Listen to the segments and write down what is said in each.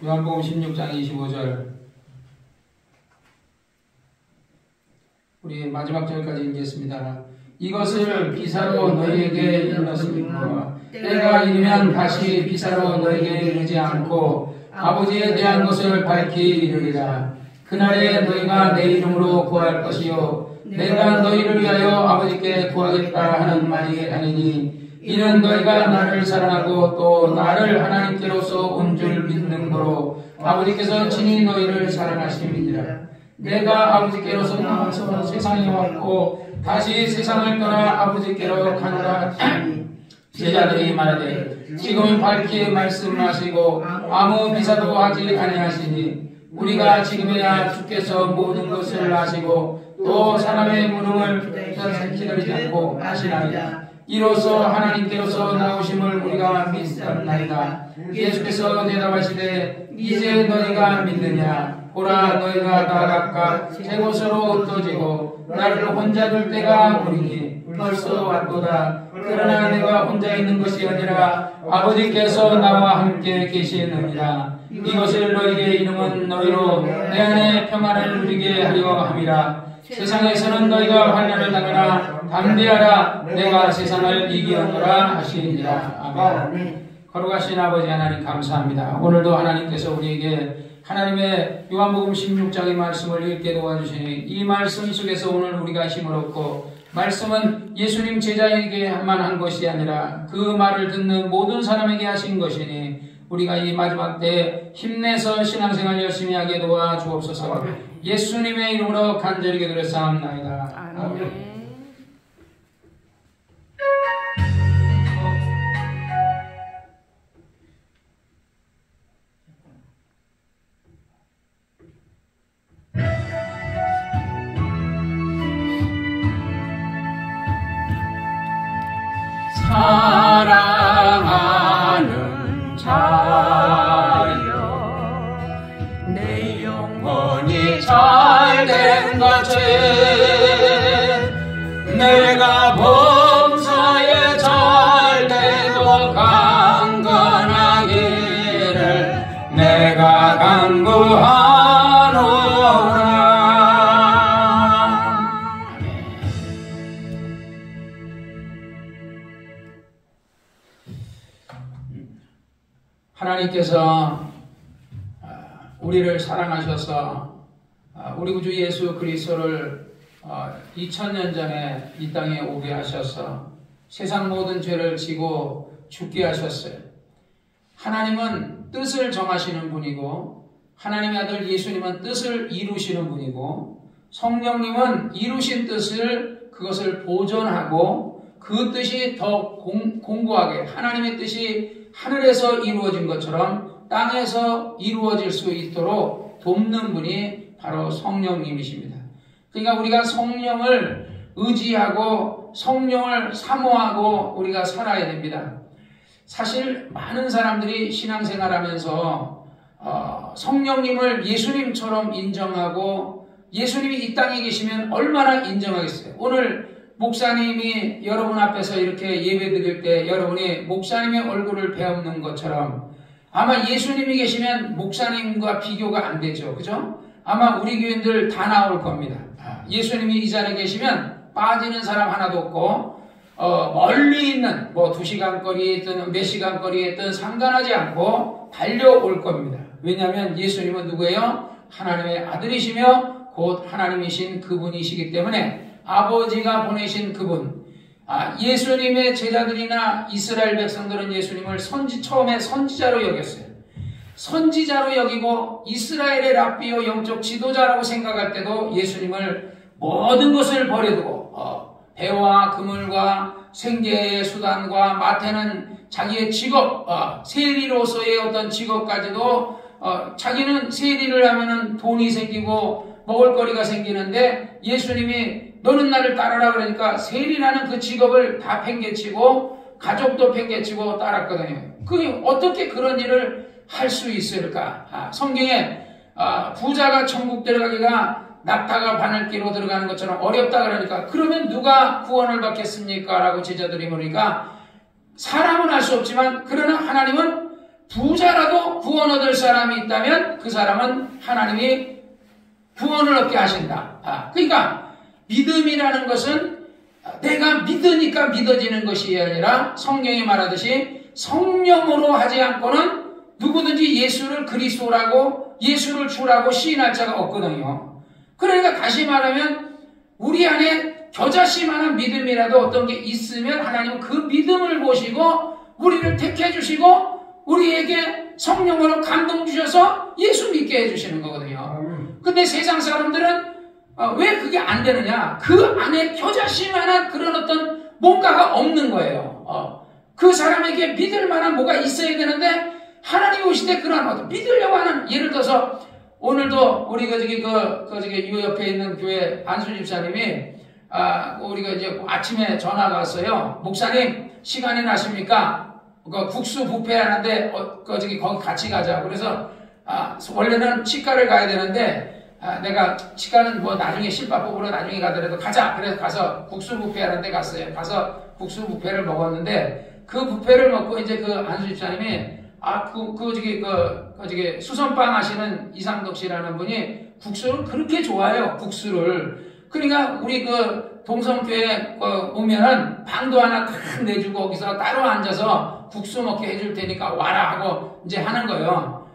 요한복음 16장 25절. 우리 마지막 절까지 읽겠습니다. 이것을 비사로 너희에게 일렀으므로 때가 이르면 다시 비사로 너희에게 이르지 않고 아버지에 대한 것을 밝히 이르리라. 그날에 너희가 내 이름으로 구할 것이요 내가 너희를 위하여 아버지께 구하겠다 하는 말이 아니니 이는 너희가 나를 사랑하고 또 나를 하나님께로서 온 줄 믿는 거로 아버지께서 친히 너희를 사랑하심이니라. 내가 아버지께로서 나와서 세상에 왔고 다시 세상을 떠나 아버지께로 가노라. 제자들이 말하되 지금 밝히 말씀하시고 아무 비사도 하지 아니하시니 우리가 지금에야 주께서 모든 것을 아시고 또 사람의 물음을 기다리지 않고 하시나이다. 이로써 하나님께로서 나오심을 우리가 믿었나이다. 예수께서 대답하시되 이제 너희가 믿느냐. 보라 너희가 다 각각 제 곳으로 흩어지고 나를 혼자 둘 때가 오리니 벌써 왔도다. 그러나 내가 혼자 있는 것이 아니라 아버지께서 나와 함께 계시느니라. 이것을 너희에게 이름은 너희로 내 안에 평안을 누리게 하려 함이라. 세상에서는 너희가 환난을 당하나 담대하라. 내가 세상을 이기었노라 하시니라. 아멘. 거룩하신 아버지 하나님 감사합니다. 오늘도 하나님께서 우리에게 하나님의 요한복음 16장의 말씀을 읽게 도와주시니 이 말씀 속에서 오늘 우리가 힘을 얻고 말씀은 예수님 제자에게만 한 것이 아니라 그 말을 듣는 모든 사람에게 하신 것이니 우리가 이 마지막 때에 힘내서 신앙생활 열심히 하게 도와주옵소서. 예수님의 이름으로 간절히 기도드렸사옵나이다. 아멘. 사랑하는 자여 내 영혼이 잘된 것을 내가 범사에 잘되고 강건하기를 내가 간구하노라. 하나님께서 우리를 사랑하셔서 우리 구주 예수 그리스도를 2000년 전에 이 땅에 오게 하셔서 세상 모든 죄를 지고 죽게 하셨어요. 하나님은 뜻을 정하시는 분이고 하나님의 아들 예수님은 뜻을 이루시는 분이고 성령님은 이루신 뜻을 그것을 보존하고 그 뜻이 더 공고하게 하나님의 뜻이 하늘에서 이루어진 것처럼 땅에서 이루어질 수 있도록 돕는 분이 바로 성령님이십니다. 그러니까 우리가 성령을 의지하고 성령을 사모하고 우리가 살아야 됩니다. 사실 많은 사람들이 신앙생활하면서 성령님을 예수님처럼 인정하고 예수님이 이 땅에 계시면 얼마나 인정하겠어요. 오늘 목사님이 여러분 앞에서 이렇게 예배드릴 때 여러분이 목사님의 얼굴을 배우는 것처럼 아마 예수님이 계시면 목사님과 비교가 안 되죠. 그죠? 아마 우리 교인들 다 나올 겁니다. 예수님이 이 자리에 계시면 빠지는 사람 하나도 없고 멀리 있는 뭐 2시간 거리에 있든 몇 시간 거리에 있든 상관하지 않고 달려올 겁니다. 왜냐하면 예수님은 누구예요? 하나님의 아들이시며 곧 하나님이신 그분이시기 때문에 아버지가 보내신 그분, 예수님의 제자들이나 이스라엘 백성들은 예수님을 처음에 선지자로 여겼어요. 선지자로 여기고 이스라엘의 랍비요 영적 지도자라고 생각할 때도 예수님을 모든 것을 버려두고 배와 그물과 생계의 수단과 마태는 자기의 직업, 세리로서의 어떤 직업까지도 자기는 세리를 하면은 돈이 생기고 먹을거리가 생기는데 예수님이 너는 나를 따르라 그러니까 세리라는 그 직업을 다 팽개치고 가족도 팽개치고 따랐거든요. 그게 어떻게 그런 일을 할 수 있을까? 성경에 부자가 천국 들어가기가 낙타가 바늘기로 들어가는 것처럼 어렵다 그러니까 그러면 누가 구원을 받겠습니까? 라고 제자들이 물으니까 사람은 할 수 없지만 그러나 하나님은 부자라도 구원 얻을 사람이 있다면 그 사람은 하나님이 구원을 얻게 하신다. 그러니까 믿음이라는 것은 내가 믿으니까 믿어지는 것이 아니라 성경이 말하듯이 성령으로 하지 않고는 누구든지 예수를 그리스도라고 예수를 주라고 시인할 자가 없거든요. 그러니까 다시 말하면 우리 안에 겨자씨만한 믿음이라도 어떤 게 있으면 하나님은 그 믿음을 보시고 우리를 택해 주시고 우리에게 성령으로 감동 주셔서 예수 믿게 해주시는 거거든요. 근데 세상 사람들은 왜 그게 안 되느냐? 그 안에 겨자씨만한 그런 어떤 뭔가가 없는 거예요. 그 사람에게 믿을 만한 뭐가 있어야 되는데 하나님이 오실 때 그런 어떤 믿으려고 하는, 예를 들어서 오늘도 우리가 저기 요 옆에 있는 교회 안수 집사님이 우리가 이제 아침에 전화가 왔어요. 목사님 시간이 나십니까? 국수 뷔페 하는데 거기 같이 가자. 그래서 원래는 치과를 가야 되는데 내가 치과는 뭐 나중에 실밥 뽑으러 나중에 가더라도 가자. 그래서 가서 국수 뷔페 하는데 갔어요. 가서 국수 뷔페를 먹었는데 그 뷔페를 먹고 이제 그 안수 집사님이 저기 수선빵 하시는 이상덕 씨라는 분이 국수를 그렇게 좋아해요. 국수를. 그러니까 우리 그 동성교회 오면은 방도 하나 탁 내주고 거기서 따로 앉아서 국수 먹게 해줄 테니까 와라 하고 이제 하는 거예요.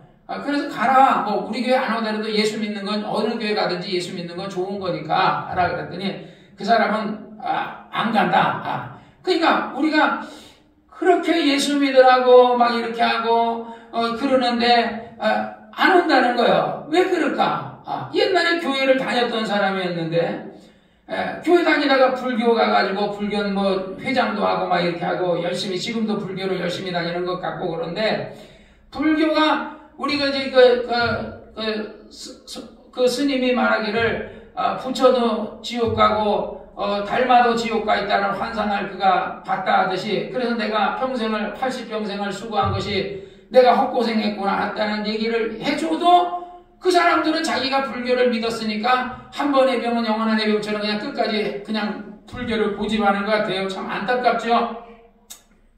그래서 가라. 뭐 우리 교회 안 오더라도 예수 믿는 건 어느 교회 가든지 예수 믿는 건 좋은 거니까 하라 그랬더니 그 사람은 안 간다. 그러니까 우리가 그렇게 예수 믿으라고 막 이렇게 하고 그러는데 안 온다는 거예요. 왜 그럴까? 옛날에 교회를 다녔던 사람이었는데 교회 다니다가 불교 가가지고 불교 뭐 회장도 하고 막 이렇게 하고 열심히 지금도 불교를 열심히 다니는 것 같고 그런데 불교가 우리가 이제 그 스님이 말하기를 부처도 지옥 가고 닮아도 지옥 가 있다는 환상을 그가 봤다 하듯이 그래서 내가 평생을 80평생을 수고한 것이 내가 헛고생했구나 했다는 얘기를 해줘도 그 사람들은 자기가 불교를 믿었으니까 한 번의 병은 영원한 병처럼 그냥 끝까지 그냥 불교를 고집하는 것 같아요. 참 안타깝죠.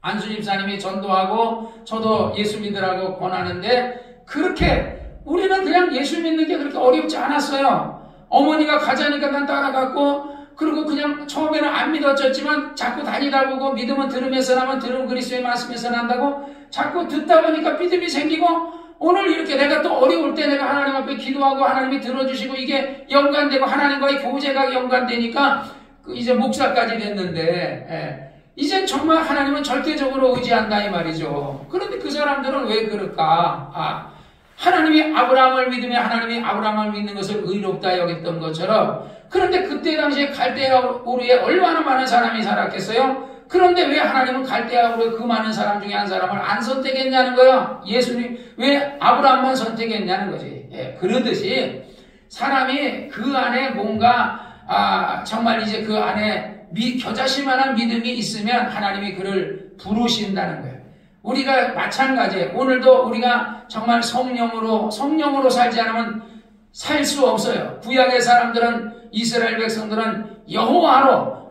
안수 집사님이 전도하고 저도 예수 믿으라고 권하는데 그렇게 우리는 그냥 예수 믿는 게 그렇게 어렵지 않았어요. 어머니가 가자니까 난 따라갔고 그리고 그냥 처음에는 안 믿었지만 자꾸 다니다 보고 믿음은 들으면서 나면 들으면 그리스도의 말씀에서 난다고 자꾸 듣다 보니까 믿음이 생기고 오늘 이렇게 내가 또 어려울 때 내가 하나님 앞에 기도하고 하나님이 들어주시고 이게 연관되고 하나님과의 교제가 연관되니까 이제 목사까지 됐는데 이제 정말 하나님은 절대적으로 의지한다 이 말이죠. 그런데 그 사람들은 왜 그럴까? 하나님이 아브라함을 믿으며 하나님이 아브라함을 믿는 것을 의롭다 여겼던 것처럼 그런데 그때 당시에 갈대아 우르에 얼마나 많은 사람이 살았겠어요? 그런데 왜 하나님은 갈대아 우르에 그 많은 사람 중에 한 사람을 안 선택했냐는 거야. 예수님 왜 아브라함만 선택했냐는 거지. 그러듯이 사람이 그 안에 뭔가 정말 이제 그 안에 겨자씨만한 믿음이 있으면 하나님이 그를 부르신다는 거예요. 우리가 마찬가지예요. 오늘도 우리가 정말 성령으로 살지 않으면 살 수 없어요. 구약의 사람들은 이스라엘 백성들은 여호와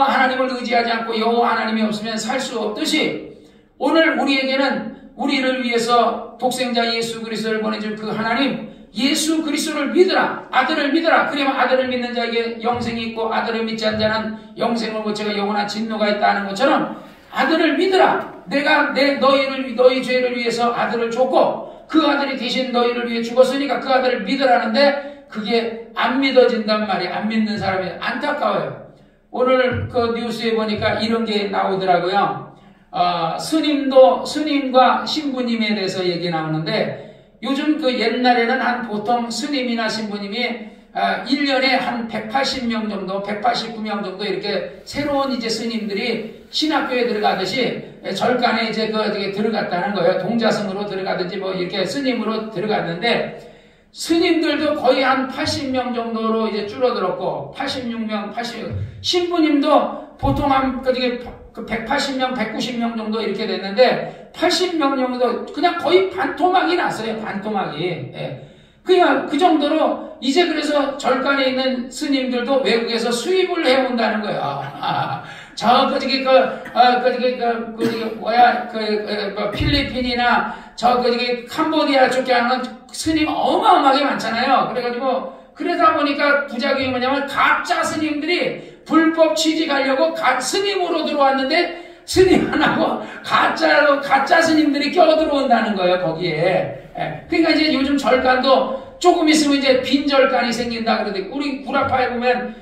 하나님을 의지하지 않고 여호와 하나님이 없으면 살 수 없듯이 오늘 우리에게는 우리를 위해서 독생자 예수 그리스도를 보내준 그 하나님 예수 그리스도를 믿으라. 아들을 믿으라. 그러면 아들을 믿는 자에게 영생이 있고 아들을 믿지 않는 자는 영생을 못 채가 영원한 진노가 있다는 것처럼 아들을 믿으라. 내가 너희 죄를 위해서 아들을 줬고 그 아들이 대신 너희를 위해 죽었으니까 그 아들을 믿으라는데 그게 안 믿어진단 말이에요. 안 믿는 사람이 안타까워요. 오늘 그 뉴스에 보니까 이런 게 나오더라고요. 스님과 신부님에 대해서 얘기 나오는데 요즘 그 옛날에는 보통 스님이나 신부님이 1년에 한 180명 정도, 189명 정도 이렇게 새로운 이제 스님들이 신학교에 들어가듯이 절간에 이제 들어갔다는 거예요. 동자승으로 들어가든지 뭐 이렇게 스님으로 들어갔는데 스님들도 거의 한 80명 정도로 이제 줄어들었고 86명, 신부님도 보통 한 180명, 190명 정도 이렇게 됐는데 80명 정도 그냥 거의 반토막이 났어요. 반토막이. 그냥 그 정도로 이제 그래서 절간에 있는 스님들도 외국에서 수입을 해온다는 거예요. 필리핀이나 캄보디아 쪽에 하는 스님 어마어마하게 많잖아요. 그러다 보니까 부작용이 뭐냐면 가짜 스님들이 불법 취직하려고 스님으로 들어왔는데 스님 안 하고 가짜 스님들이 껴들어온다는 거예요, 거기에. 그러니까 이제 요즘 절간도 조금 있으면 이제 빈절간이 생긴다 그러는데, 우리 구라파에 보면,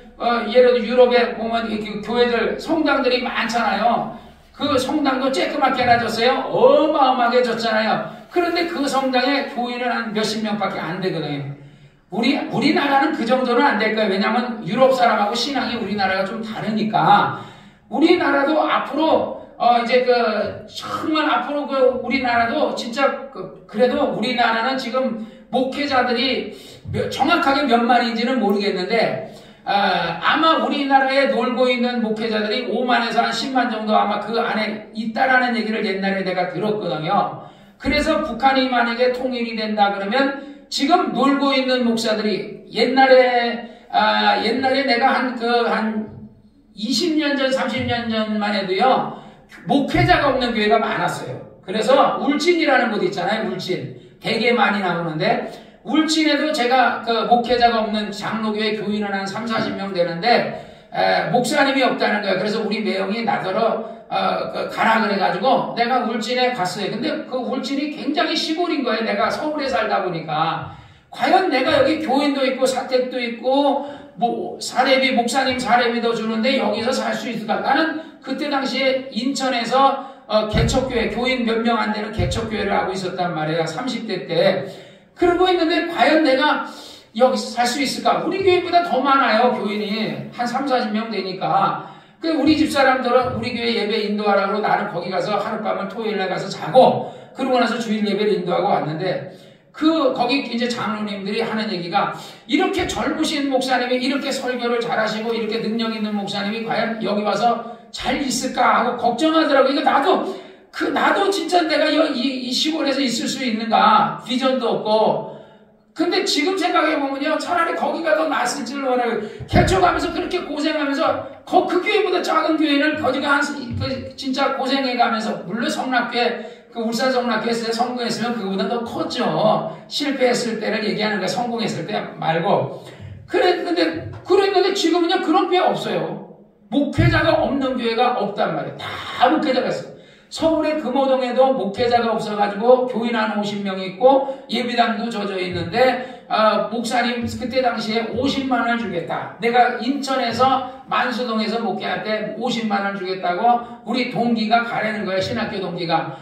예를 들어 유럽에 보면 교회들, 성당들이 많잖아요. 그 성당도 쬐끄맣게 해놔졌어요. 어마어마하게 졌잖아요. 그런데 그 성당에 교인은 한 몇십 명밖에 안 되거든요. 우리나라는 그 정도는 안 될 거예요. 왜냐하면 유럽 사람하고 신앙이 우리나라가 좀 다르니까. 우리나라도 앞으로, 정말 앞으로 우리나라도 진짜, 그래도 우리나라는 지금 목회자들이 정확하게 몇 마리인지는 모르겠는데, 아마 우리나라에 놀고 있는 목회자들이 5만에서 한 10만 정도 아마 그 안에 있다라는 얘기를 옛날에 내가 들었거든요. 그래서 북한이 만약에 통일이 된다 그러면 지금 놀고 있는 목사들이 옛날에 내가 한 20년 전, 30년 전만 해도요, 목회자가 없는 교회가 많았어요. 그래서 울진이라는 곳 있잖아요, 울진. 되게 많이 나오는데, 울진에도 제가 목회자가 없는 장로교회 교인은 한 3, 40명 되는데, 목사님이 없다는 거예요. 그래서 우리 매형이 나더러, 가라 그래가지고 내가 울진에 갔어요. 근데 그 울진이 굉장히 시골인 거예요. 내가 서울에 살다 보니까. 과연 내가 여기 교인도 있고, 사택도 있고, 목사님 사례비도 주는데 여기서 살 수 있을까? 나는 그때 당시에 인천에서 개척교회, 교인 몇 명 안 되는 개척교회를 하고 있었단 말이에요. 30대 때. 그러고 있는데 과연 내가 여기서 살 수 있을까? 우리 교회보다 더 많아요, 교인이. 한 3, 40명 되니까. 우리 집사람들은 우리 교회 예배 인도하라고 나는 거기 가서 하룻밤을 토요일날 가서 자고, 그러고 나서 주일 예배를 인도하고 왔는데, 거기 이제 장로님들이 하는 얘기가, 이렇게 젊으신 목사님이 이렇게 설교를 잘하시고, 이렇게 능력 있는 목사님이 과연 여기 와서 잘 있을까 하고 걱정하더라고요. 그러니까 나도 진짜 내가 이 시골에서 있을 수 있는가? 비전도 없고. 근데 지금 생각해보면요, 차라리 거기가 더 낫을 줄 몰라요. 개척하면서 그렇게 고생하면서, 그 교회보다 작은 교회는 거기가 진짜 고생해가면서, 물론 성락교회, 울산 성락교회에서 성공했으면 그거보다 더 컸죠. 실패했을 때를 얘기하는 거야, 성공했을 때 말고. 그랬는데 지금은요, 그런 교회 없어요. 목회자가 없는 교회가 없단 말이에요. 다 목회자가 있어요. 서울의 금호동에도 목회자가 없어가지고 교인 한 50명 있고 예비당도 젖어 있는데 목사님 그때 당시에 50만 원을 주겠다. 내가 인천에서 만수동에서 목회할 때 50만 원을 주겠다고 우리 동기가 가라는 거야. 신학교 동기가.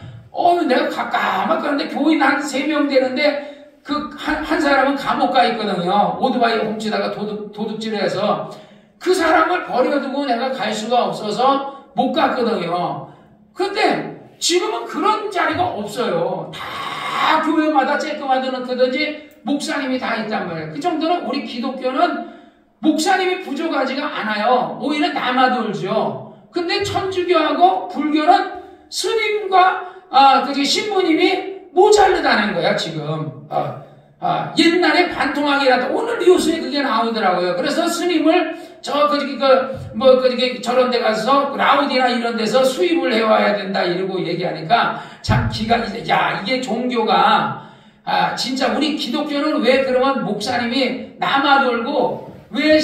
내가 까맣게 교인 한 3명 되는데 한 사람은 감옥 가 있거든요. 오토바이 훔치다가 도둑질을 해서 그 사람을 버려두고 내가 갈 수가 없어서 못 갔거든요. 근데 지금은 그런 자리가 없어요. 다 교회마다 쬐끄마도 넣든지 목사님이 다 있단 말이에요. 그 정도는 우리 기독교는 목사님이 부족하지가 않아요. 오히려 남아돌죠. 근데 천주교하고 불교는 스님과 신부님이 모자르다는 거야, 지금. 옛날에 반통학이라도 오늘 뉴스에 그게 나오더라고요. 그래서 스님을 저런 데 가서 라우디나 이런 데서 수입을 해와야 된다 이러고 얘기하니까 참 이게 종교가 진짜 우리 기독교는 왜 그러면 목사님이 남아돌고 왜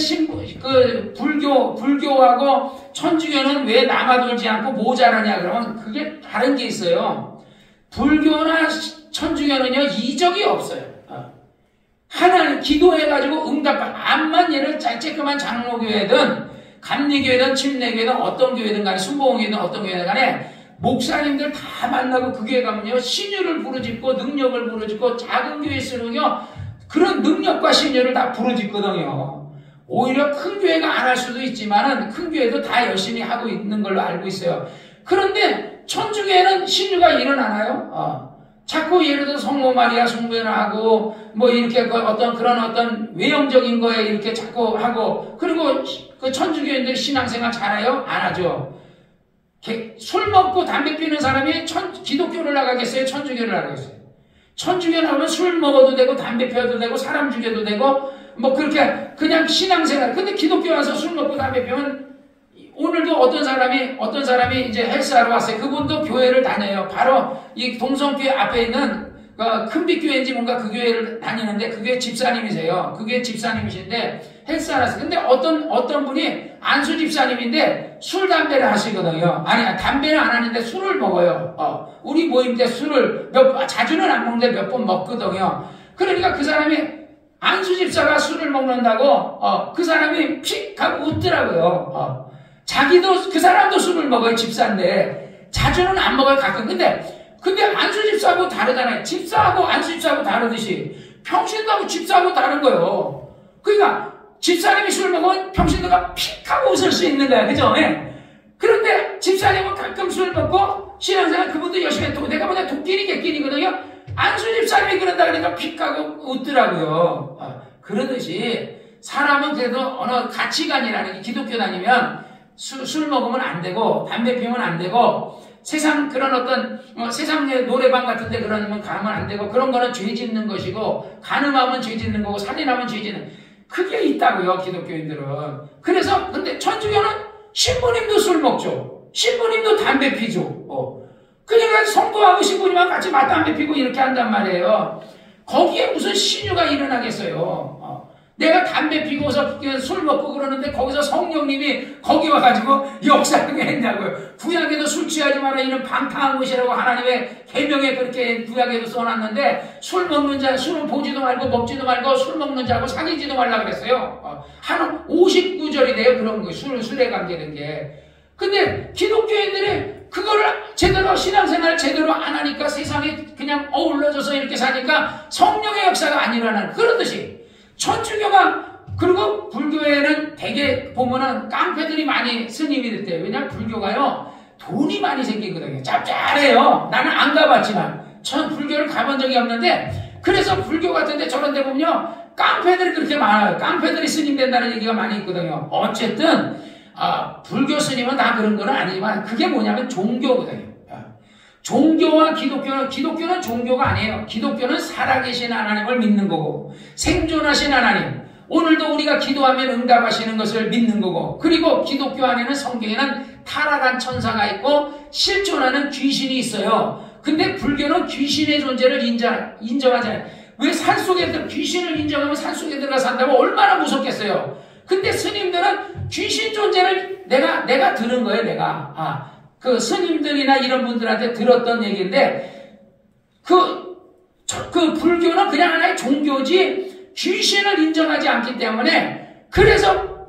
불교하고 천주교는 왜 남아돌지 않고 모자라냐 그러면 그게 다른 게 있어요. 불교나 천주교는요 이적이 없어요. 하나님 기도해가지고 암만 얘를 쬐끄만 장로교회든 감리교회든 침례교회든 어떤 교회든 간에 순복음교회든 어떤 교회든 간에 목사님들 다 만나고 그 교회 가면요 신유를 부르짖고 능력을 부르짖고 작은 교회 있으면요 그런 능력과 신유를 다 부르짖거든요. 오히려 큰 교회가 안 할 수도 있지만은 큰 교회도 다 열심히 하고 있는 걸로 알고 있어요. 그런데 천주교회는 신유가 일어나나요? 자꾸 예를 들어 성모 마리아 숭배를 하고 이렇게 어떤 외형적인 거에 이렇게 자꾸 하고 그리고 그 천주교인들 신앙생활 잘해요? 안 하죠. 술 먹고 담배 피우는 사람이 기독교를 나가겠어요? 천주교를 나가겠어요? 천주교 나오면 술 먹어도 되고 담배 피워도 되고 사람 죽여도 되고 그렇게 그냥 신앙생활. 근데 기독교 와서 술 먹고 담배 피우면 오늘도 어떤 사람이 이제 헬스하러 왔어요. 그분도 교회를 다녀요. 바로 이 동성교회 앞에 있는 큰빛교회인지 뭔가 그 교회를 다니는데 그 교회 집사님이세요. 그 교회 집사님이신데 헬스하러 왔어요. 근데 어떤 분이 안수 집사님인데 술, 담배를 하시거든요. 아니, 담배는 안 하는데 술을 먹어요. 우리 모임 때 술을 자주는 안 먹는데 몇 번 먹거든요. 그러니까 그 사람이 안수 집사가 술을 먹는다고, 그 사람이 픽 하고 웃더라고요. 그 사람도 술을 먹어요, 집사인데. 자주는 안 먹어요, 가끔. 근데 안수 집사하고 다르잖아요. 집사하고 안수 집사하고 다르듯이. 평신도하고 집사하고 다른 거예요. 그러니까, 집사님이 술 먹으면 평신도가 픽 하고 웃을 수 있는 거야, 그죠? 예. 그런데 집사님은 가끔 술 먹고, 신앙생활 그분도 열심히 했고, 내가 보다 도끼리 객끼리거든요. 안수 집사님이 그런다 그러니까 픽 하고 웃더라고요. 그러듯이 사람은 그래도 어느 가치관이라는 게 기독교 다니면 술 먹으면 안 되고 담배 피우면 안 되고 세상 그런 어떤 세상의 노래방 같은 데 그러면 가면 안 되고 그런 거는 죄 짓는 것이고 간음하면 죄 짓는 거고 살인하면 죄 짓는 그게 있다고요, 기독교인들은. 그래서 근데 천주교는 신부님도 술 먹죠. 신부님도 담배 피죠. 그러니까 성도하고 신부님하고 같이 맞담배 피고 이렇게 한단 말이에요. 거기에 무슨 신유가 일어나겠어요. 내가 담배 피고서 술 먹고 그러는데 거기서 성령님이 거기 와가지고 역사하게 했냐고요. 구약에도 술 취하지 마라 이런 방탕한 것이라고 하나님의 계명에 그렇게 구약에도 써놨는데 술 먹는 자, 술은 보지도 말고 먹지도 말고 술 먹는 자하고 사귀지도 말라 그랬어요. 한 59절이 돼요. 그런 거 술에 관계된 게. 근데 기독교인들이 그거를 제대로 신앙생활을 제대로 안 하니까 세상에 그냥 어울러져서 이렇게 사니까 성령의 역사가 안 일어나는 그렇듯이 천주교가 그리고 불교에는 대개 보면은 깡패들이 많이 스님이 됐대요. 왜냐면 불교가요 돈이 많이 생기거든요. 짭짤해요. 나는 안 가봤지만 전 불교를 가본 적이 없는데 그래서 불교 같은데 저런 데 보면요 깡패들이 그렇게 많아요. 깡패들이 스님 된다는 얘기가 많이 있거든요. 어쨌든 불교 스님은 다 그런 건 아니지만 그게 뭐냐면 종교거든요. 종교와 기독교는 종교가 아니에요. 기독교는 살아계신 하나님을 믿는 거고 생존하신 하나님, 오늘도 우리가 기도하면 응답하시는 것을 믿는 거고 그리고 기독교 안에는 성경에는 타락한 천사가 있고 실존하는 귀신이 있어요. 근데 불교는 귀신의 존재를 인정하지 않아요. 왜 산속에 귀신을 인정하면 산속에 들어가 산다고 얼마나 무섭겠어요. 근데 스님들은 귀신 존재를 내가 들은 거예요, 내가. 그 스님들이나 이런 분들한테 들었던 얘기인데, 그 불교는 그냥 하나의 종교지, 귀신을 인정하지 않기 때문에, 그래서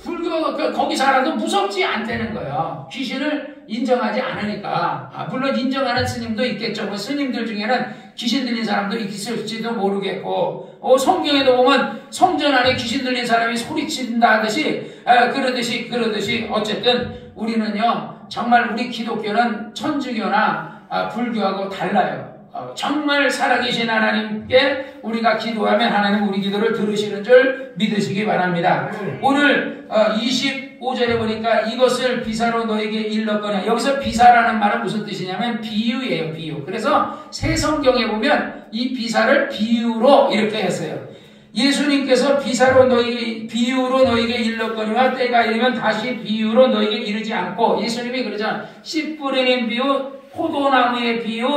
거기 살아도 무섭지 않다는 거예요. 귀신을 인정하지 않으니까. 물론 인정하는 스님도 있겠죠. 뭐 스님들 중에는 귀신 들린 사람도 있을지도 모르겠고, 성경에도 보면 성전 안에 귀신 들린 사람이 소리친다 하듯이, 그러듯이, 어쨌든 우리는요, 정말 우리 기독교는 천주교나 불교하고 달라요. 정말 살아계신 하나님께 우리가 기도하면 하나님 우리 기도를 들으시는 줄 믿으시기 바랍니다. 오늘 25절에 보니까 이것을 비사로 너에게 일렀거냐. 여기서 비사라는 말은 무슨 뜻이냐면 비유예요, 비유. 그래서 새 성경에 보면 이 비사를 비유로 이렇게 했어요. 예수님께서 비유로 너에게 일렀거니와 때가 이르면 다시 비유로 너에게 이르지 않고, 예수님이 그러잖아. 씨 뿌리는 비유, 포도나무의 비유,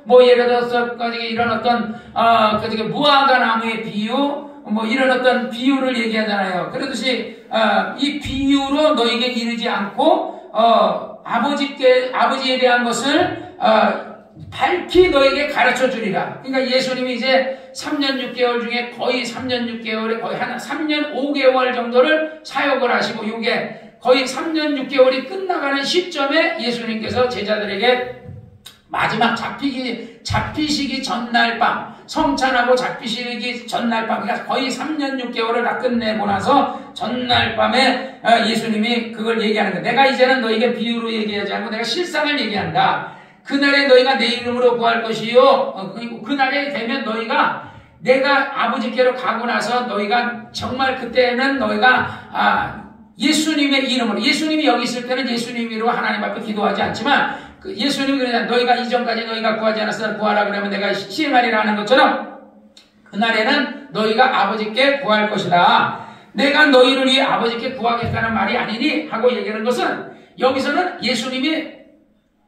뭐 예를 들어서 이런 어떤 무화과 나무의 비유, 뭐 이런 어떤 비유를 얘기하잖아요. 그러듯이 이 비유로 너에게 이르지 않고 아버지에 대한 것을 밝히 너에게 가르쳐 주리라. 그러니까 예수님이 이제 3년 6개월 중에 거의 3년 6개월에 거의 한 3년 5개월 정도를 사역을 하시고, 이게 거의 3년 6개월이 끝나가는 시점에 예수님께서 제자들에게 마지막 잡히시기 전날 밤, 성찬하고 잡히시기 전날 밤, 그러니까 거의 3년 6개월을 다 끝내고 나서 전날 밤에 예수님이 그걸 얘기하는 거예요. 내가 이제는 너에게 비유로 얘기하지 않고 내가 실상을 얘기한다. 그날에 너희가 내 이름으로 구할 것이요. 그날에 되면 너희가 내가 아버지께로 가고 나서 너희가 정말 그때는 너희가 예수님의 이름으로, 예수님이 여기 있을 때는 예수님으로 하나님 앞에 기도하지 않지만 예수님이 그러냐, 너희가 이전까지 너희가 구하지 않았으나 구하라 그러면 내가 시행하리라 하는 것처럼 그날에는 너희가 아버지께 구할 것이다. 내가 너희를 위해 아버지께 구하겠다는 말이 아니니 하고 얘기하는 것은 여기서는 예수님이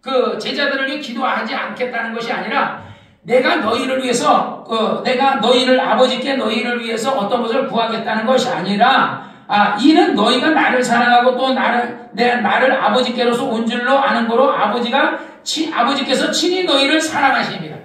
그 제자들을 위해 기도하지 않겠다는 것이 아니라 내가 너희를 위해서 내가 너희를 아버지께 너희를 위해서 어떤 것을 구하겠다는 것이 아니라 이는 너희가 나를 사랑하고 또 나를 아버지께로서 온 줄로 아는 거로 아버지께서 친히 너희를 사랑하십니다.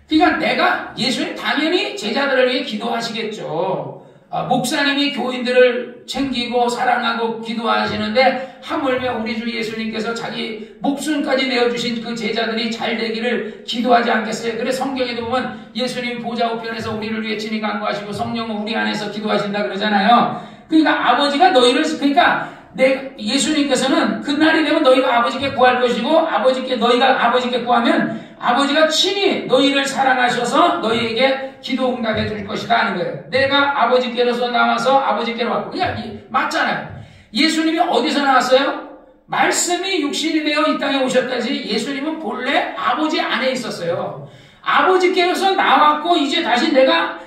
그러니까 예수님 당연히 제자들을 위해 기도하시겠죠. 목사님이 교인들을 챙기고 사랑하고 기도하시는데 하물며 우리 주 예수님께서 자기 목숨까지 내어주신 그 제자들이 잘 되기를 기도하지 않겠어요? 그래 성경에도 보면 예수님 보좌 우편에서 우리를 위해 친히 간구하시고 성령은 우리 안에서 기도하신다 그러잖아요. 그러니까 아버지가 너희를 예수님께서는 그날이 되면 너희가 아버지께 구할 것이고 너희가 아버지께 구하면 아버지가 친히 너희를 사랑하셔서 너희에게 기도 응답해 줄 것이다 하는 거예요. 내가 아버지께로서 나와서 아버지께로 왔고. 그러니까 맞잖아요. 예수님이 어디서 나왔어요? 말씀이 육신이 되어 이 땅에 오셨다지 예수님은 본래 아버지 안에 있었어요. 아버지께로서 나왔고 이제 다시 내가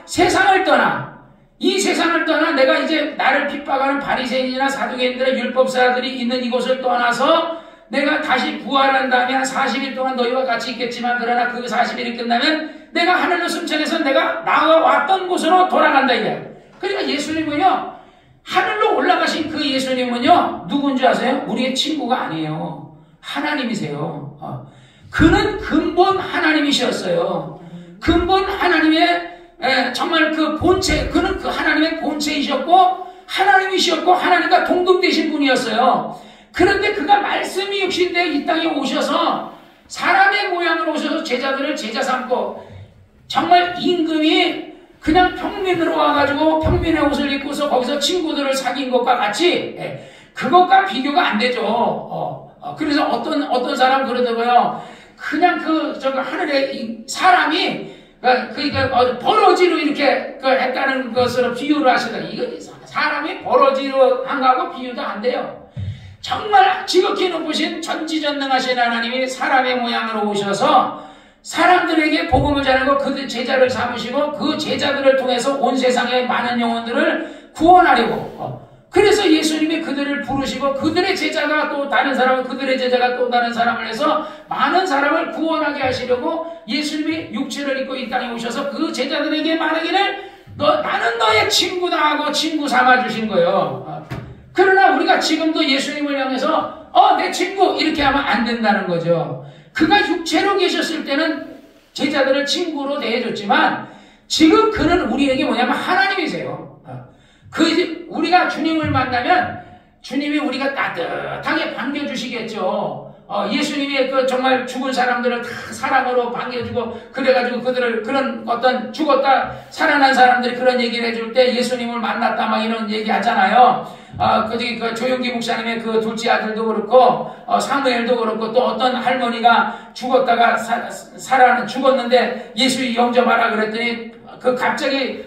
이 세상을 떠나 내가 이제 나를 핍박하는 바리새인이나 사두개인들의 율법사들이 있는 이곳을 떠나서 내가 다시 부활한 다음에 한 40일 동안 너희와 같이 있겠지만 그러나 그 40일이 끝나면 내가 하늘로 승천해서 내가 나와왔던 곳으로 돌아간다 이거예요. 그러니까 예수님은요 하늘로 올라가신 그 예수님은요 누군지 아세요? 우리의 친구가 아니에요. 하나님이세요. 그는 근본 하나님이셨어요. 근본 하나님의 정말 그 본체, 그는 그 하나님의 본체이셨고 하나님과 동등되신 분이었어요. 그런데 그가 말씀이 육신되어 이 땅에 오셔서 사람의 모양으로 오셔서 제자들을 제자 삼고 정말 임금이 그냥 평민으로 와가지고 평민의 옷을 입고서 거기서 친구들을 사귄 것과 같이 그것과 비교가 안 되죠. 그래서 어떤 사람 그러더라고요. 그냥 하늘에 사람이 그러니까 버러지로 이렇게 했다는 것으로 비유를 하시더라. 이거 사람이 버러지로 한 거하고 비유도 안 돼요. 정말 지극히 높으신 전지전능하신 하나님이 사람의 모양으로 오셔서 사람들에게 복음을 전하고 그 제자를 삼으시고 그 제자들을 통해서 온 세상의 많은 영혼들을 구원하려고 그래서 예수님이 그들을 부르시고 그들의 제자가 또 다른 사람을 그들의 제자가 또 다른 사람을 해서 많은 사람을 구원하게 하시려고 예수님이 육체를 입고 이 땅에 오셔서 그 제자들에게 말하기를 나는 너의 친구다 하고 친구 삼아주신 거예요. 그러나 우리가 지금도 예수님을 향해서 내 친구 이렇게 하면 안 된다는 거죠. 그가 육체로 계셨을 때는 제자들을 친구로 대해줬지만 지금 그는 우리에게 뭐냐면 하나님이세요. 우리가 주님을 만나면 주님이 우리가 따뜻하게 반겨주시겠죠. 예수님이 정말 죽은 사람들을 다 사랑으로 반겨주고 그래가지고 그들을 그런 어떤 죽었다 살아난 사람들이 그런 얘기를 해줄 때 예수님을 만났다 막 이런 얘기 하잖아요. 그 조용기 목사님의 그 둘째 아들도 그렇고 사무엘도 그렇고 또 어떤 할머니가 죽었다가 죽었는데 예수 영접하라 그랬더니 갑자기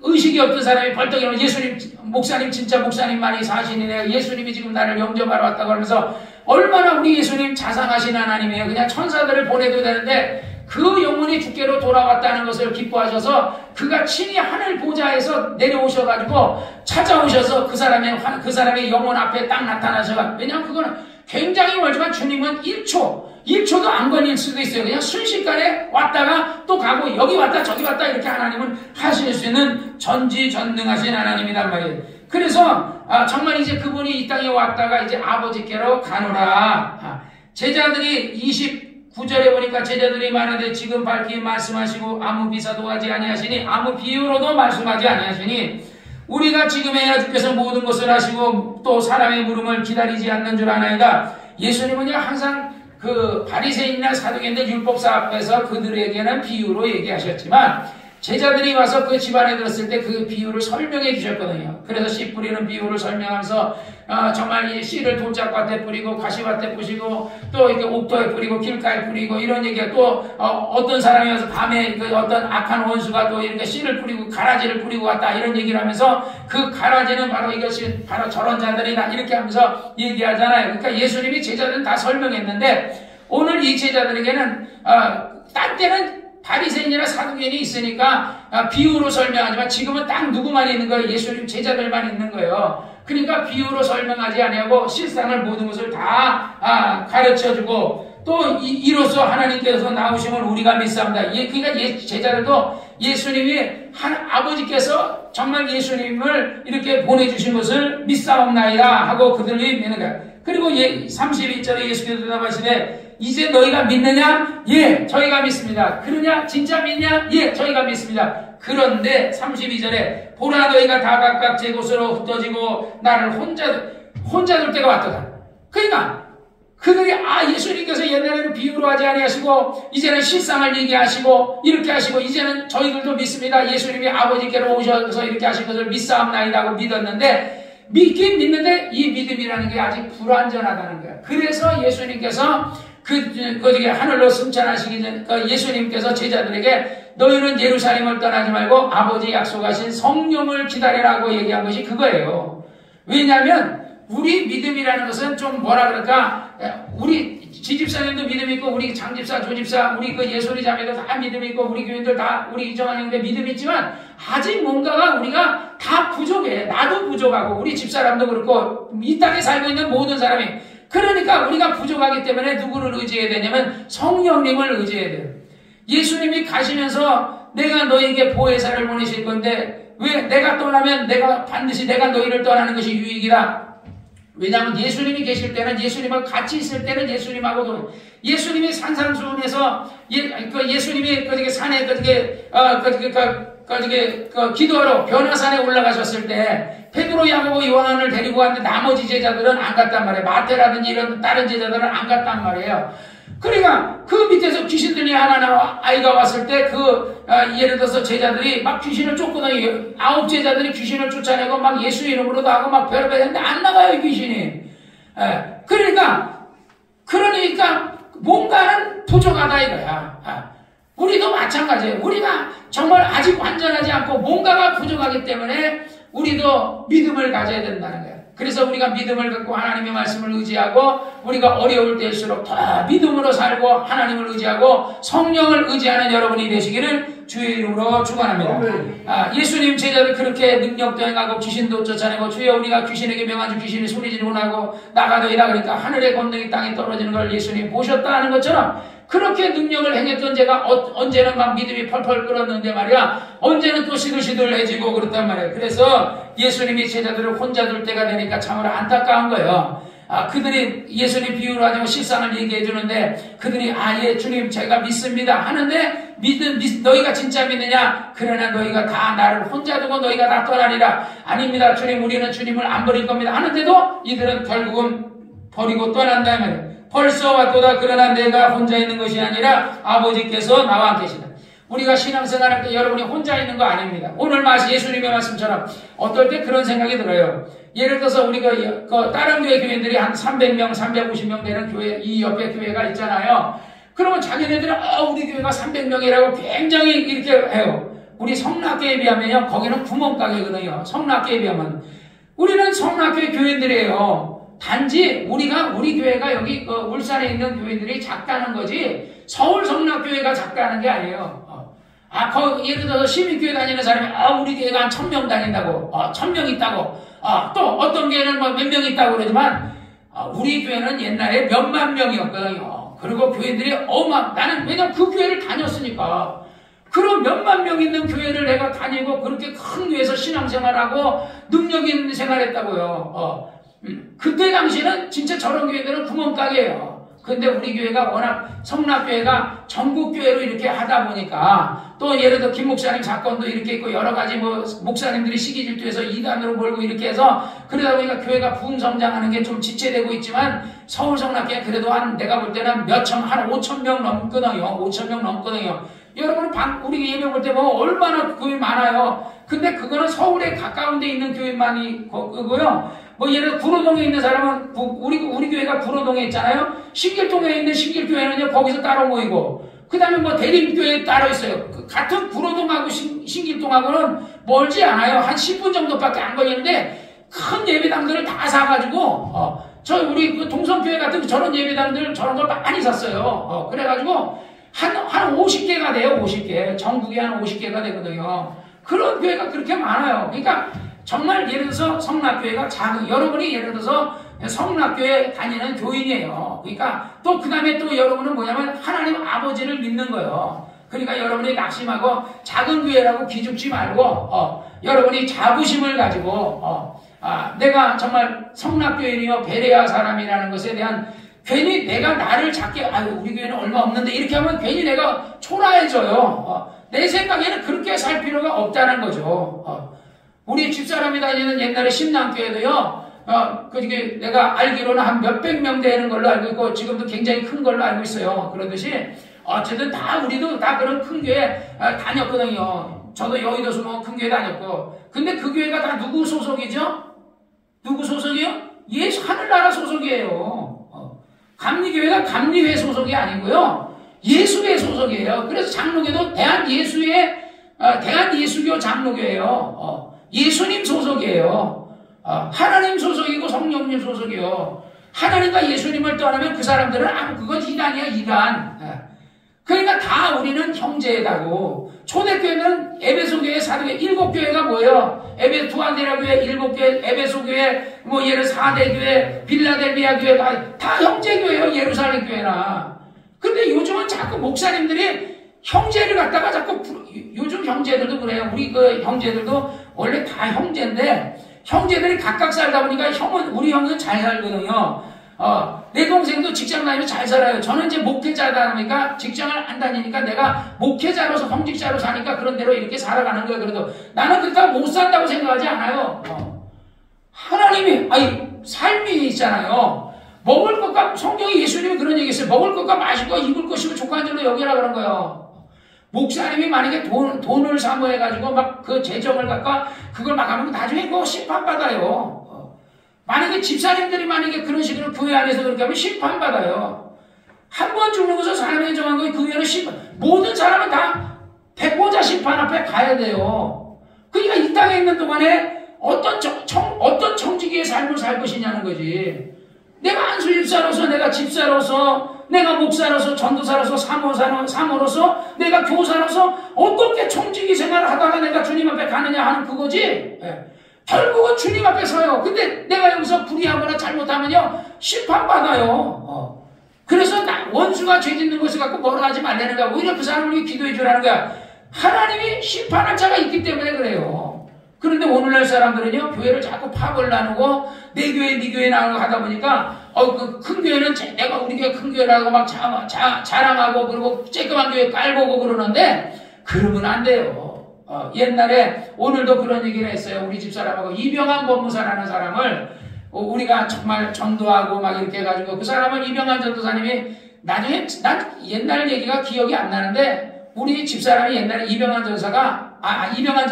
의식이 없던 사람이 벌떡 일어나 예수님 목사님 진짜 목사님만이 사신이네요. 예수님이 지금 나를 영접하러 왔다고 하면서 얼마나 우리 예수님 자상하신 하나님이에요. 그냥 천사들을 보내도 되는데 그 영혼이 주께로 돌아왔다는 것을 기뻐하셔서 그가 친히 하늘 보좌에서 내려오셔가지고 찾아오셔서 그 사람의 영혼 앞에 딱 나타나셔가. 왜냐하면 그거는 굉장히 멀지만 주님은 1초도 안 걸릴 수도 있어요. 그냥 순식간에 왔다가 또 가고 여기 왔다 저기 왔다 이렇게 하나님은 하실 수 있는 전지전능하신 하나님이란 말이에요. 그래서 정말 이제 그분이 이 땅에 왔다가 이제 아버지께로 가노라. 제자들이 29절에 보니까 제자들이 말하되 지금 밝히 말씀하시고 아무 비사도 하지 아니하시니 아무 비유로도 말씀하지 아니하시니 우리가 지금에야 주께서 모든 것을 하시고 또 사람의 물음을 기다리지 않는 줄 아나이다. 예수님은요 항상 그 바리새인이나 사두개인들 율법사 앞에서 그들에게는 비유로 얘기하셨지만 제자들이 와서 그 집안에 들었을 때 그 비유를 설명해 주셨거든요. 그래서 씨 뿌리는 비유를 설명하면서 정말 이 씨를 돌짝밭에 뿌리고 가시밭에 뿌리고 또 이렇게 옥토에 뿌리고 길가에 뿌리고 이런 얘기가 또 어떤 사람이 와서 밤에 그 어떤 악한 원수가 또 이렇게 씨를 뿌리고 가라지를 뿌리고 왔다 이런 얘기를 하면서 그 가라지는 바로 이것이 바로 저런 자들이다 이렇게 하면서 얘기하잖아요. 그러니까 예수님이 제자들은 다 설명했는데 오늘 이 제자들에게는 딴 때는 바리새인이나 사두개인이 있으니까 비유로 설명하지만 지금은 딱 누구만 있는 거예요? 예수님 제자들만 있는 거예요. 그러니까 비유로 설명하지 아니하고 실상을 모든 것을 다 가르쳐주고 또 이로써 하나님께서 나오심을 우리가 믿사옵니다. 그러니까 제자들도 예수님이 아버지께서 정말 예수님을 이렇게 보내주신 것을 믿사옵나이다 하고 그들이 믿는 거야. 그리고 32절에 예수께서 대답하시되 이제 너희가 믿느냐? 예, 저희가 믿습니다. 그러냐? 진짜 믿냐? 예, 저희가 믿습니다. 그런데 32절에 보라 너희가 다 각각 제 곳으로 흩어지고 나를 혼자 둘 때가 왔도다. 그러니까 그들이 예수님께서 옛날에는 비유로 하지 아니하시고 이제는 실상을 얘기하시고 이렇게 하시고 이제는 저희들도 믿습니다. 예수님이 아버지께로 오셔서 이렇게 하신 것을 믿사옵나이다 하고 믿었는데 믿긴 믿는데 이 믿음이라는 게 아직 불완전하다는 거야. 그래서 예수님께서 하늘로 승천하시기 전 예수님께서 제자들에게 너희는 예루살렘을 떠나지 말고 아버지 약속하신 성령을 기다리라고 얘기한 것이 그거예요. 왜냐하면 우리 믿음이라는 것은 좀 뭐라 그럴까, 우리 지집사님도 믿음이 있고 우리 장집사, 조집사, 우리 예솔이 자매도 다 믿음이 있고 우리 교인들 다 우리 이정환 형도 믿음이 있지만 아직 뭔가가 우리가 다 부족해. 나도 부족하고 우리 집사람도 그렇고 이 땅에 살고 있는 모든 사람이. 그러니까 우리가 부족하기 때문에 누구를 의지해야 되냐면 성령님을 의지해야 돼요. 예수님이 가시면서 내가 너에게 보혜사를 보내실 건데 왜 내가 떠나면 반드시 내가 너희를 떠나는 것이 유익이다. 왜냐하면 예수님이 계실 때는 예수님과 같이 있을 때는 예수님하고도 예수님이 산상수훈에서 예수님이 산에 기도하러 변화산에 올라가셨을 때 베드로, 야고보, 요한을 데리고 갔는데 나머지 제자들은 안 갔단 말이에요. 마태라든지 이런 다른 제자들은 안 갔단 말이에요. 그러니까 그 밑에서 귀신 들린 아이가 왔을 때 예를 들어서 제자들이 막 귀신을 쫓거든요. 9 제자들이 귀신을 쫓아내고 막 예수 이름으로도 하고 막 별의별 했는데 안 나가요, 귀신이. 그러니까 뭔가는 부족하다 이거야. 우리도 마찬가지예요. 우리가 정말 아직 완전하지 않고 뭔가가 부족하기 때문에 우리도 믿음을 가져야 된다는 거예요. 그래서 우리가 믿음을 갖고 하나님의 말씀을 의지하고 우리가 어려울 때일수록 더 믿음으로 살고 하나님을 의지하고 성령을 의지하는 여러분이 되시기를 주의 이름으로 축원합니다. 예수님 제자를 그렇게 능력도 행하고 귀신도 쫓아내고 주여 우리가 귀신에게 명한 주 귀신이 소리 지르고 나고 나가더이다 그러니까 하늘의 권능이 땅에 떨어지는 걸 예수님이 보셨다 하는 것처럼 그렇게 능력을 행했던 제가 언제는 막 믿음이 펄펄 끓었는데 말이야 언제는 또 시들시들해지고 그렇단 말이에요. 그래서 예수님이 제자들을 혼자 둘 때가 되니까 참으로 안타까운 거예요. 그들이 예수님 비유로 하자면 실상을 얘기해 주는데 그들이 예 주님 제가 믿습니다 하는데 너희가 진짜 믿느냐? 그러나 너희가 다 나를 혼자 두고 너희가 다 떠나리라. 아닙니다 주님 우리는 주님을 안 버릴 겁니다 하는데도 이들은 결국은 버리고 떠난다 말이에요. 벌써 왔도다. 그러나 내가 혼자 있는 것이 아니라 아버지께서 나와 계시다. 우리가 신앙생활할 때 여러분이 혼자 있는 거 아닙니다. 오늘 예수님의 말씀처럼 어떨 때 그런 생각이 들어요. 예를 들어서 우리가 다른 교회 교인들이 한 300명, 350명 되는 교회, 이 옆에 교회가 있잖아요. 그러면 자기네들은 우리 교회가 300명이라고 굉장히 이렇게 해요. 우리 성락교회에 비하면요. 거기는 구멍가게거든요. 성락교회에 비하면. 우리는 성락교회 교인들이에요. 단지 우리 교회가 여기 울산에 있는 교회들이 작다는 거지 서울 성락교회가 작다는 게 아니에요. 예를 들어서 시민교회 다니는 사람이 우리 교회가 한 1000명 다닌다고 1000명 있다고 또 어떤 교회는 몇 명 있다고 그러지만 우리 교회는 옛날에 몇만 명이었거든요. 그리고 교회들이 나는 왜냐면 그 교회를 다녔으니까 그런 몇만 명 있는 교회를 내가 다니고 그렇게 큰 교회에서 신앙생활하고 능력 있는 생활했다고요. 그때 당시에는 진짜 저런 교회들은 구멍가게예요. 근데 우리 교회가 워낙 성락교회가 전국교회로 이렇게 하다 보니까 또 예를 들어 김 목사님 사건도 이렇게 있고 여러 가지 목사님들이 시기 질투해서 이단으로 몰고 이렇게 해서 그러다 보니까 교회가 부흥 성장하는 게 좀 지체되고 있지만 서울 성락교회 그래도 내가 볼 때는 한 5,000명 넘거든요. 5,000명 넘거든요. 여러분 우리 예배 볼 때 보면 얼마나 교회 많아요. 근데 그거는 서울에 가까운 데 있는 교회만이 그거요. 예를 들어 구로동에 있는 사람은 우리 교회가 구로동에 있잖아요. 신길동에 있는 신길교회는요 거기서 따로 모이고 그 다음에 대림교회 따로 있어요. 같은 구로동하고 신길동하고는 멀지 않아요. 한 10분 정도밖에 안 걸리는데 큰 예배당들을 다 사가지고 우리 동성교회 같은 저런 예배당들 저런 걸 많이 샀어요. 그래가지고 한 50개가 돼요. 50개 전국에 한 50개가 되거든요. 그런 교회가 그렇게 많아요. 그러니까 정말 예를 들어서 성락교회가 여러분이 예를 들어서 성락교회 다니는 교인이에요. 그러니까 또 그 다음에 또 여러분은 뭐냐면 하나님 아버지를 믿는 거예요. 그러니까 여러분이 낙심하고 작은 교회라고 기죽지 말고 여러분이 자부심을 가지고 내가 정말 성락교인이요 베레아 사람이라는 것에 대한 괜히 내가 나를 작게 우리 교회는 얼마 없는데 이렇게 하면 괜히 내가 초라해져요. 내 생각에는 그렇게 살 필요가 없다는 거죠. 우리 집사람이 다니는 옛날에 신랑교회도요. 그게 내가 알기로는 한 몇백 명 되는 걸로 알고 있고 지금도 굉장히 큰 걸로 알고 있어요. 그러듯이 어쨌든 우리도 다 그런 큰 교회 다녔거든요. 저도 여의도에서 뭐 큰 교회 다녔고. 근데 그 교회가 다 누구 소속이죠? 누구 소속이요? 예수 하늘나라 소속이에요. 감리교회가 감리회 소속이 아니고요. 예수회 소속이에요. 그래서 장로교도 대한예수교 장로교예요. 예수님 소속이에요. 하나님 소속이고 성령님 소속이요. 하나님과 예수님을 떠나면 그 사람들은 그건 이단이야, 이단. 그러니까 다 우리는 형제다고. 초대교회는 에베소교회, 사도교회, 7교회가 뭐예요? 두아디라교회, 7교회, 에베소교회, 뭐 예를 4대교회, 빌라델비아교회 다 형제교회예요. 예루살렘교회나. 근데 요즘은 자꾸 목사님들이 형제를 갖다가 자꾸 요즘 형제들도 그래요. 우리 그 형제들도 원래 다 형제인데 형제들이 각각 살다 보니까 우리 형은 잘 살거든요. 내 동생도 직장 다니면 잘 살아요. 저는 이제 목회자다 보니까 직장을 안 다니니까 내가 목회자로서 형직자로 사니까 그런 대로 이렇게 살아가는 거예요. 그래도 나는 그렇다고 못 산다고 생각하지 않아요. 하나님이 삶이 있잖아요. 먹을 것과 성경에 예수님이 그런 얘기 했어요. 먹을 것과 마실 것 입을 것이고 족한 줄로 여기라 그런 거예요. 목사님이 만약에 돈을 사모해가지고 막 그 재정을 갖고 그걸 막 하면 나중에 그거 심판받아요. 만약에 집사님들이 만약에 그런 식으로 교회 안에서 그렇게 하면 심판받아요. 한 번 죽는 것을 사람이 정한 거예요. 그 위에는 모든 사람은 다 백보자 심판 앞에 가야 돼요. 그러니까 이 땅에 있는 동안에 어떤 청지기의 삶을 살 것이냐는 거지. 내가 안수 집사로서, 내가 집사로서, 내가 목사로서, 전도사로서, 사모로서, 내가 교사로서 어떻게 청지기 생활을 하다가 내가 주님 앞에 가느냐 하는 그거지. 결국은 주님 앞에 서요. 근데 내가 여기서 불의하거나 잘못하면요 심판받아요. 그래서 원수가 죄 짓는 것을 갖고 뭐라 하지 말라는 거야. 오히려 그 사람을 위해 기도해 주라는 거야. 하나님이 심판할 자가 있기 때문에 그래요. 그런데 오늘날 사람들은요 교회를 자꾸 파벌 나누고 내 교회 네 교회 나누고 하다 보니까 그 큰 교회는 내가 우리 교회 큰 교회라고 막 자랑하고 그리고 쬐끄만 교회 깔보고 그러는데 그러면 안 돼요. 옛날에 오늘도 그런 얘기를 했어요. 우리 집사람하고 이병환 법무사라는 사람을 우리가 정말 전도하고 막 이렇게 해가지고 그 사람은 이병환 전도사님이 나중에 난 옛날 얘기가 기억이 안 나는데 우리 집사람이 옛날에 이병환 전도사가 아니라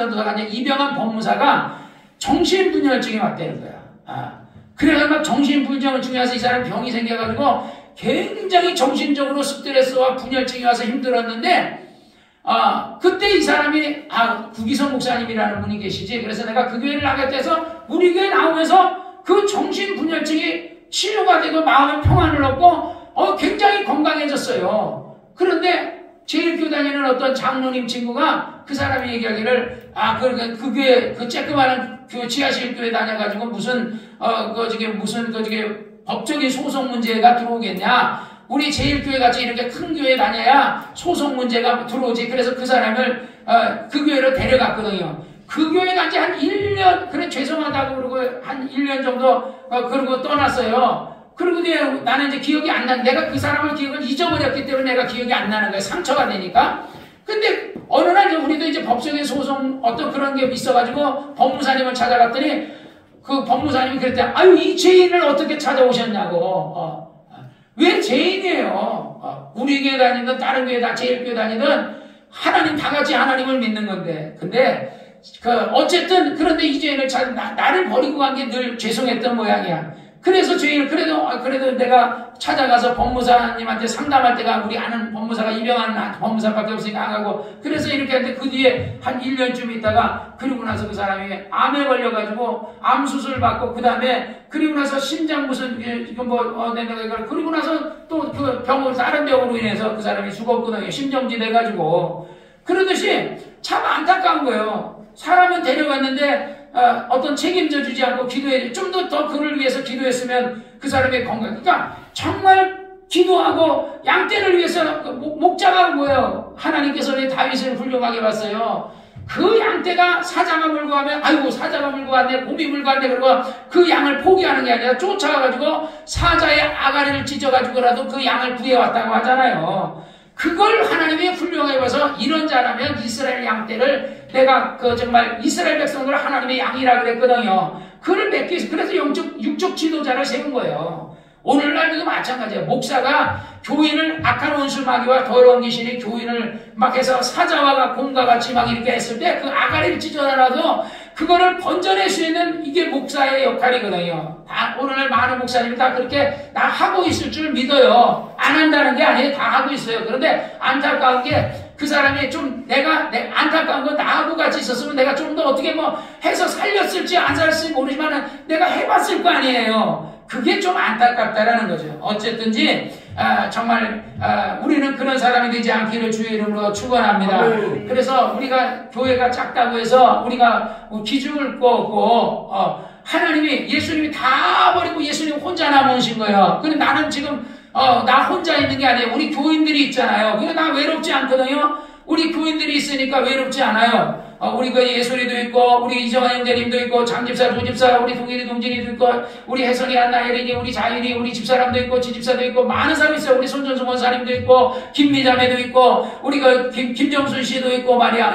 이병환 법무사가 정신분열증이 왔다는 거야. 그래서 막 정신분열증이 와서 이 사람 병이 생겨가지고 굉장히 정신적으로 스트레스와 분열증이 와서 힘들었는데 그때 이 사람이 구기성 목사님이라는 분이 계시지. 그래서 내가 그 교회를 나겠다 해서 우리 교회 나오면서 그 정신분열증이 치료가 되고 마음의 평안을 얻고 굉장히 건강해졌어요. 그런데 제일교회 다니는 어떤 장로님 친구가 그 사람이 얘기하기를 그 교회 그 쬐끄만한 지하실 교회 다녀가지고 무슨 법적인 소송 문제가 들어오겠냐. 우리 제일교회 같이 이렇게 큰 교회 다녀야 소송 문제가 들어오지. 그래서 그 사람을 그 교회로 데려갔거든요. 그 교회 간지 한 1년 그래 죄송하다고 그러고 한 1년 정도 그러고 떠났어요. 그리고 나는 이제 기억이 안 나. 내가 그 사람을 기억을 잊어버렸기 때문에 내가 기억이 안 나는 거예요. 상처가 되니까. 근데 어느 날 우리도 이제 법적인 소송 어떤 그런 게 있어가지고 법무사님을 찾아갔더니 그 법무사님이 그랬대. 이 죄인을 어떻게 찾아오셨냐고. 왜 죄인이에요? 우리 교회 다니든 다른 교회 제일교회 다니든 하나님 다 같이 하나님을 믿는 건데. 근데 어쨌든 그런데 이 죄인을 나를 버리고 간 게 늘 죄송했던 모양이야. 그래서 죄인을 그래도 내가 찾아가서 법무사님한테 상담할 때가 우리 아는 법무사가 이병환 법무사밖에 없으니까 안 가고 그래서 이렇게 했는데 그 뒤에 한 1년쯤 있다가 그리고 나서 그 사람이 암에 걸려가지고 암 수술 받고 그 다음에 그리고 나서 심장 무슨 그리고 나서 또 그 병으로 다른 병으로 인해서 그 사람이 죽었거든요. 심정지 돼가지고 그러듯이 참 안타까운 거예요. 사람은 데려갔는데 어떤 책임져 주지 않고 기도해 좀 더 그를 위해서 기도했으면 그 사람의 건강. 그러니까 정말 기도하고 양떼를 위해서 목자가 뭐예요? 하나님께서 왜 다윗을 훌륭하게 봤어요? 그 양떼가 사자가 물고 가면 아이고 사자가 물고 왔네, 곰이 물고 왔네, 그러고 그 양을 포기하는 게 아니라 쫓아가가지고 사자의 아가리를 찢어가지고라도 그 양을 구해왔다고 하잖아요. 그걸 하나님이 훌륭하게 봐서 이런 자라면 이스라엘 양떼를 내가 정말 이스라엘 백성들을 하나님의 양이라 그랬거든요. 그를 맺기 위해서 그래서 육적 지도자를 세운 거예요. 오늘날도 마찬가지예요. 목사가 교인을 악한 원수 마귀와 더러운 귀신이 교인을 막 해서 사자와 곰과 같이 막 이렇게 했을 때 그 아가리를 찢어놔도 그거를 건져낼 수 있는 이게 목사의 역할이거든요. 오늘날 많은 목사님이 다 그렇게 다 하고 있을 줄 믿어요. 안 한다는 게 아니에요. 다 하고 있어요. 그런데 안타까운 게 그 사람이 좀 내가 안타까운 건 나하고 같이 있었으면 내가 좀 더 어떻게 해서 살렸을지 안 살았을지 모르지만 내가 해봤을 거 아니에요. 그게 좀 안타깝다라는 거죠. 어쨌든지 정말 우리는 그런 사람이 되지 않기를 주의 이름으로 축원합니다. 그래서 우리가 교회가 작다고 해서 우리가 기죽을 거 없고 하나님이 예수님이 다 버리고 예수님 혼자 남으신 거예요. 근데 나는 지금 나 혼자 있는 게 아니에요. 우리 교인들이 있잖아요. 그러니까 나 외롭지 않거든요. 우리 교인들이 있으니까 외롭지 않아요. 우리 그 예솔이도 있고, 우리 이정환 형제님도 있고, 장집사, 조집사, 우리 동일이, 동진이도 있고, 우리 혜선이, 안나, 혜린이, 우리 자인이, 우리 집사람도 있고, 지집사도 있고, 많은 사람이 있어요. 우리 손전수 원사님도 있고, 김미자매도 있고, 우리 그 김정순 씨도 있고 말이야.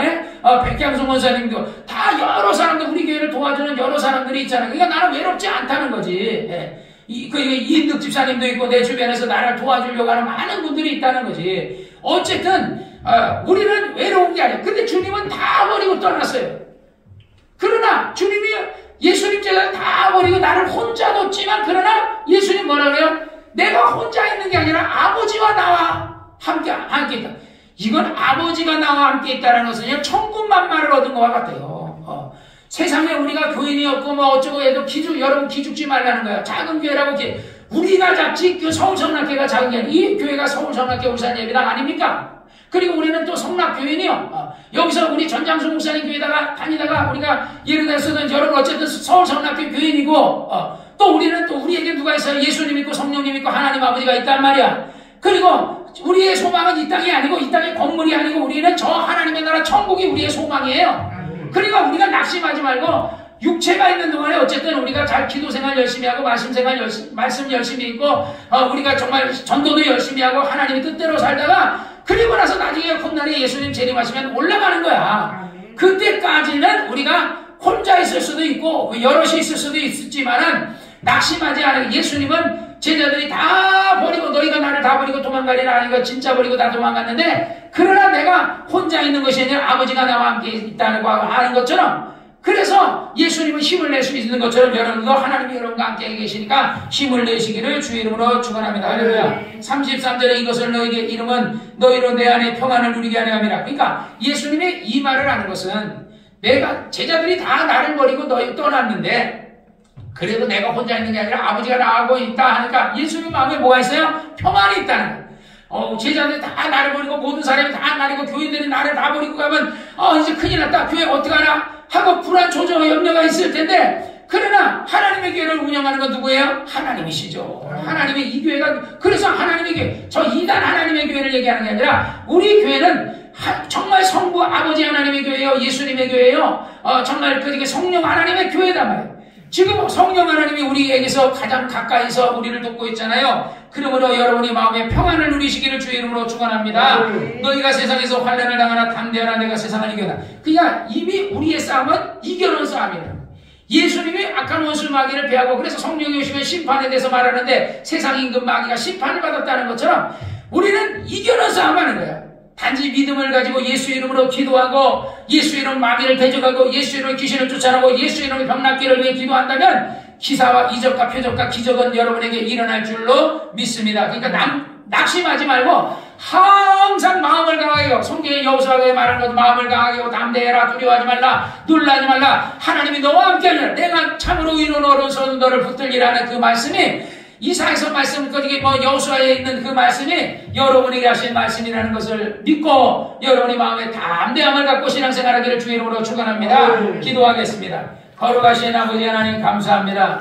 백향송 원사님도 다 여러 사람들, 우리 교회를 도와주는 여러 사람들이 있잖아요. 그러니까 나는 외롭지 않다는 거지. 이인득 집사님도 있고, 내 주변에서 나를 도와주려고 하는 많은 분들이 있다는 거지. 어쨌든 우리는 외로운 게 아니에요. 근데 주님은 다 버리고 떠났어요. 그러나 주님이 예수님 제가 다 버리고 나를 혼자 뒀지만 그러나 예수님 뭐라 그래요? 내가 혼자 있는 게 아니라 아버지와 나와 함께 있다. 이건 아버지가 나와 함께 있다는 것은 천국 만마를 얻은 것과 같아요. 세상에 우리가 교인이 없고 어쩌고 해도 여러분 기죽지 말라는 거야. 작은 교회라고 우리가 작지 그 서울성락교회가 작은 게 아니라 이 교회가 서울성락교회 울산예배당 아닙니까? 그리고 우리는 또 성락교인이요. 여기서 우리 전장수 목사님 교회다가 다니다가 우리가 예를 들어서는 여러분 어쨌든 서울성락교회 교인이고 또 우리는 또 우리에게 누가 있어요? 예수님 있고 성령님 있고 하나님 아버지가 있단 말이야. 그리고 우리의 소망은 이 땅이 아니고 이 땅의 건물이 아니고 우리는 저 하나님의 나라 천국이 우리의 소망이에요. 그러니까 우리가 낙심하지 말고 육체가 있는 동안에 어쨌든 우리가 잘 기도 생활 열심히 하고 말씀 열심히 읽고 우리가 정말 전도도 열심히 하고 하나님의 뜻대로 살다가 그리고 나서 나중에 훗날에 예수님 재림하시면 올라가는 거야. 그때까지는 우리가 혼자 있을 수도 있고 여럿이 있을 수도 있지만은 낙심하지 않아요. 예수님은 제자들이 다 버리고 너희가 나를 다 버리고 도망가리라 하니까 진짜 버리고 다 도망갔는데 그러나 내가 혼자 있는 것이 아니라 아버지가 나와 함께 있다는 거 하는 것처럼 그래서 예수님은 힘을 낼 수 있는 것처럼 여러분도 하나님이 여러분과 함께 계시니까 힘을 내시기를 주의 이름으로 축원합니다. 할렐루야. 33절에 이것을 너에게 이름은 너희로 내 안에 평안을 누리게 하려 함이라. 그러니까 예수님이 이 말을 하는 것은 내가 제자들이 다 나를 버리고 너희 떠났는데 그래도 내가 혼자 있는 게 아니라 아버지가 나하고 있다 하니까 예수님 마음에 뭐가 있어요? 평안이 있다는 거예요. 제자들이 다 나를 버리고 모든 사람이 다 나리고 교인들이 나를 다 버리고 가면 이제 큰일 났다. 교회 어떡하나 하고 불안 조정 염려가 있을 텐데 그러나 하나님의 교회를 운영하는 건 누구예요? 하나님이시죠. 하나님의 이 교회가 그래서 하나님의 교회 저 이단 하나님의 교회를 얘기하는 게 아니라 우리 교회는 정말 성부 아버지 하나님의 교회예요. 예수님의 교회예요. 정말 그게 성령 하나님의 교회다 말이에요. 지금 성령 하나님이 우리에게서 가장 가까이서 우리를 돕고 있잖아요. 그러므로 여러분이 마음에 평안을 누리시기를 주의 이름으로 축원합니다. 너희가 세상에서 환난을 당하나 담대하라 내가 세상을 이겨라. 그러니까 이미 우리의 싸움은 이겨놓은 싸움이에요. 예수님이 악한 원수 마귀를 배하고 그래서 성령이 오시면 심판에 대해서 말하는데 세상 임금 마귀가 심판을 받았다는 것처럼 우리는 이겨놓은 싸움하는 거야. 단지 믿음을 가지고 예수 이름으로 기도하고 예수 이름 마귀를 대적하고 예수 이름으로 귀신을 쫓아내고 예수 이름으로 병낫기를 위해 기도한다면 기사와 이적과 표적과 기적은 여러분에게 일어날 줄로 믿습니다. 그러니까 낙심하지 말고 항상 마음을 강하게 하고 성경의 여호수아가 말하는 것도 마음을 강하게 하고 담대해라 두려워하지 말라 놀라지 말라 하나님이 너와 함께하리라 내가 참으로 의로운 오른손 너를 붙들리라는 그 말씀이 이사에서 말씀, 여호수아에 있는 그 말씀이 여러분에게 하신 말씀이라는 것을 믿고 여러분이 마음에 담대함을 갖고 신앙생활하기를 주의 이름으로 축원합니다. 기도하겠습니다. 거룩하신 아버지 하나님 감사합니다.